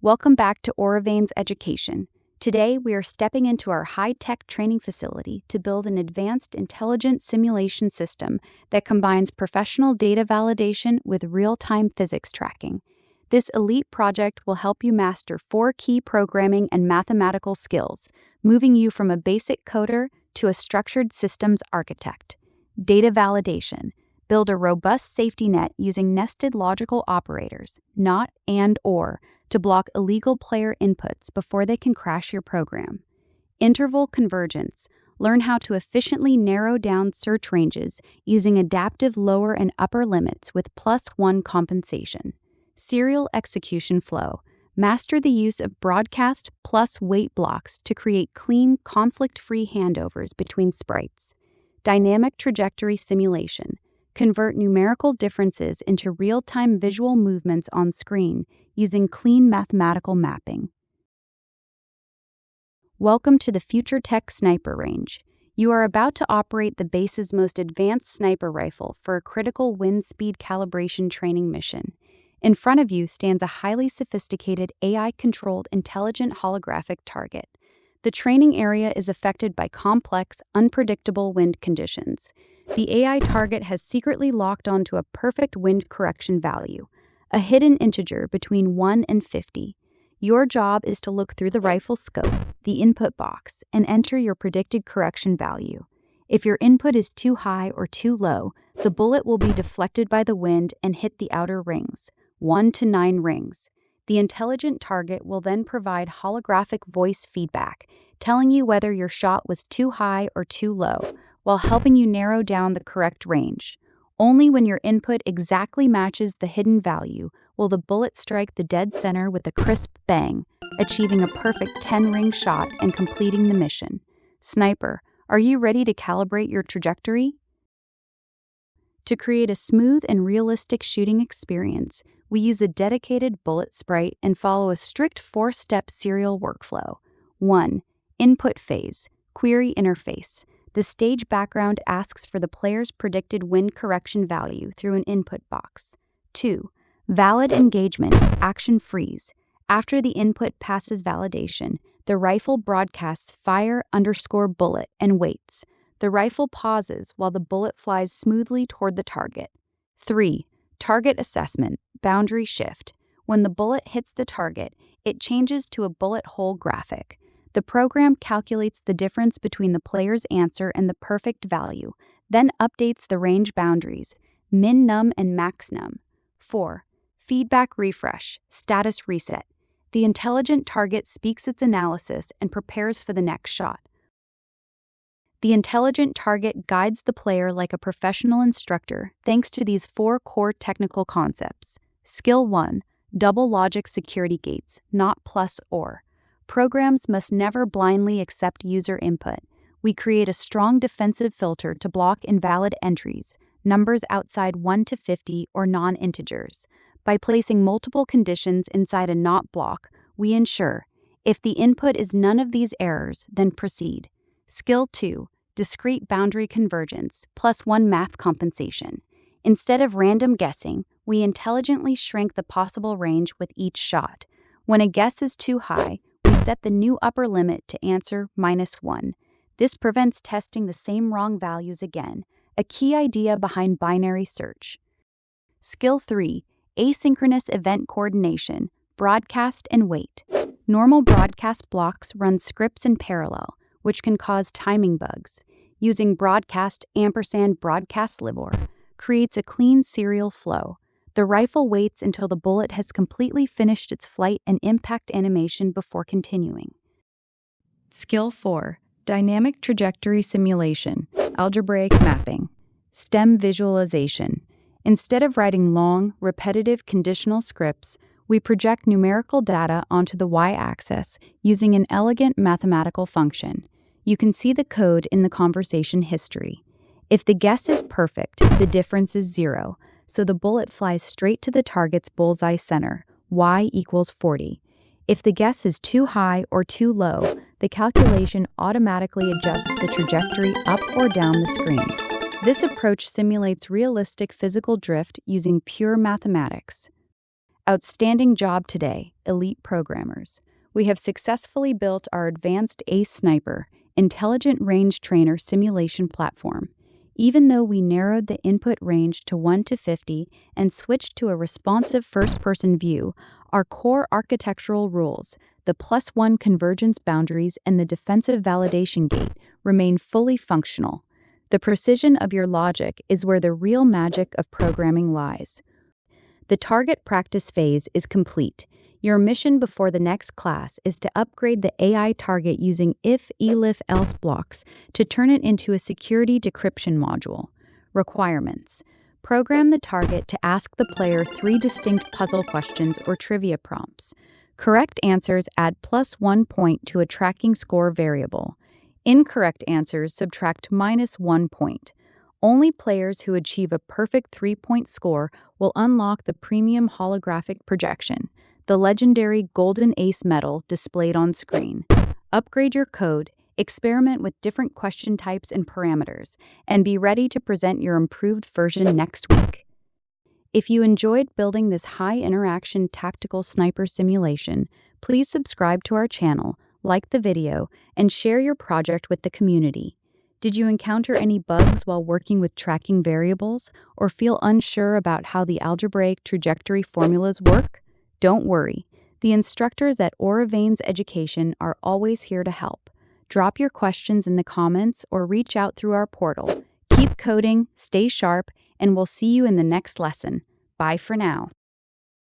Welcome back to OREVEINS Education. Today, we are stepping into our high-tech training facility to build an advanced intelligent simulation system that combines professional data validation with real-time physics tracking. This elite project will help you master 4 key programming and mathematical skills, moving you from a basic coder to a structured systems architect. Data validation. Build a robust safety net using nested logical operators, not and or, to block illegal player inputs before they can crash your program. Interval convergence. Learn how to efficiently narrow down search ranges using adaptive lower and upper limits with +1 compensation. Serial execution flow. Master the use of broadcast plus wait blocks to create clean, conflict-free handovers between sprites. Dynamic trajectory simulation. Convert numerical differences into real-time visual movements on screen using clean mathematical mapping. Welcome to the Future Tech Sniper Range. You are about to operate the base's most advanced sniper rifle for a critical wind speed calibration training mission. In front of you stands a highly sophisticated AI-controlled intelligent holographic target. The training area is affected by complex, unpredictable wind conditions. The AI target has secretly locked onto a perfect wind correction value, a hidden integer between 1 and 50. Your job is to look through the rifle scope, the input box, and enter your predicted correction value. If your input is too high or too low, the bullet will be deflected by the wind and hit the outer rings, 1 to 9 rings. The intelligent target will then provide holographic voice feedback, telling you whether your shot was too high or too low, while helping you narrow down the correct range. Only when your input exactly matches the hidden value will the bullet strike the dead center with a crisp bang, achieving a perfect 10-ring shot and completing the mission. Sniper, are you ready to calibrate your trajectory? To create a smooth and realistic shooting experience, we use a dedicated bullet sprite and follow a strict 4-step serial workflow. 1. Input phase, query interface. The stage background asks for the player's predicted wind correction value through an input box. 2. Valid engagement, action freeze. After the input passes validation, the rifle broadcasts fire_bullet and waits. The rifle pauses while the bullet flies smoothly toward the target. 3. Target assessment, boundary shift. When the bullet hits the target, it changes to a bullet hole graphic. The program calculates the difference between the player's answer and the perfect value, then updates the range boundaries, min-num and max-num. 4. Feedback refresh, status reset. The intelligent target speaks its analysis and prepares for the next shot. The intelligent target guides the player like a professional instructor thanks to these 4 core technical concepts. Skill 1. Double logic security gates, not plus or. Programs must never blindly accept user input. We create a strong defensive filter to block invalid entries, numbers outside 1 to 50 or non-integers. By placing multiple conditions inside a not block, we ensure, if the input is none of these errors, then proceed. Skill 2. Discrete boundary convergence, +1 math compensation. Instead of random guessing, we intelligently shrink the possible range with each shot. When a guess is too high, we set the new upper limit to answer -1. This prevents testing the same wrong values again, a key idea behind binary search. Skill 3. Asynchronous event coordination, broadcast and wait. Normal broadcast blocks run scripts in parallel, which can cause timing bugs. Using broadcast &broadcast libor creates a clean serial flow. The rifle waits until the bullet has completely finished its flight and impact animation before continuing. Skill 4. Dynamic trajectory simulation, algebraic mapping, STEM visualization. Instead of writing long, repetitive conditional scripts, we project numerical data onto the y-axis using an elegant mathematical function. You can see the code in the conversation history. If the guess is perfect, the difference is 0, so the bullet flies straight to the target's bullseye center, y = 40. If the guess is too high or too low, the calculation automatically adjusts the trajectory up or down the screen. This approach simulates realistic physical drift using pure mathematics. Outstanding job today, elite programmers. We have successfully built our advanced ACE Sniper, Intelligent Range Trainer simulation platform. Even though we narrowed the input range to 1 to 50 and switched to a responsive first-person view, our core architectural rules, the +1 convergence boundaries and the defensive validation gate, remain fully functional. The precision of your logic is where the real magic of programming lies. The target practice phase is complete. Your mission before the next class is to upgrade the AI target using if, elif, else blocks to turn it into a security decryption module. Requirements: program the target to ask the player 3 distinct puzzle questions or trivia prompts. Correct answers add +1 point to a tracking score variable. Incorrect answers subtract -1 point. Only players who achieve a perfect 3-point score will unlock the premium holographic projection, the legendary Golden Ace medal displayed on screen. Upgrade your code, experiment with different question types and parameters, and be ready to present your improved version next week. If you enjoyed building this high-interaction tactical sniper simulation, please subscribe to our channel, like the video, and share your project with the community. Did you encounter any bugs while working with tracking variables, or feel unsure about how the algebraic trajectory formulas work? Don't worry. The instructors at OREVEINS Education are always here to help. Drop your questions in the comments or reach out through our portal. Keep coding, stay sharp, and we'll see you in the next lesson. Bye for now.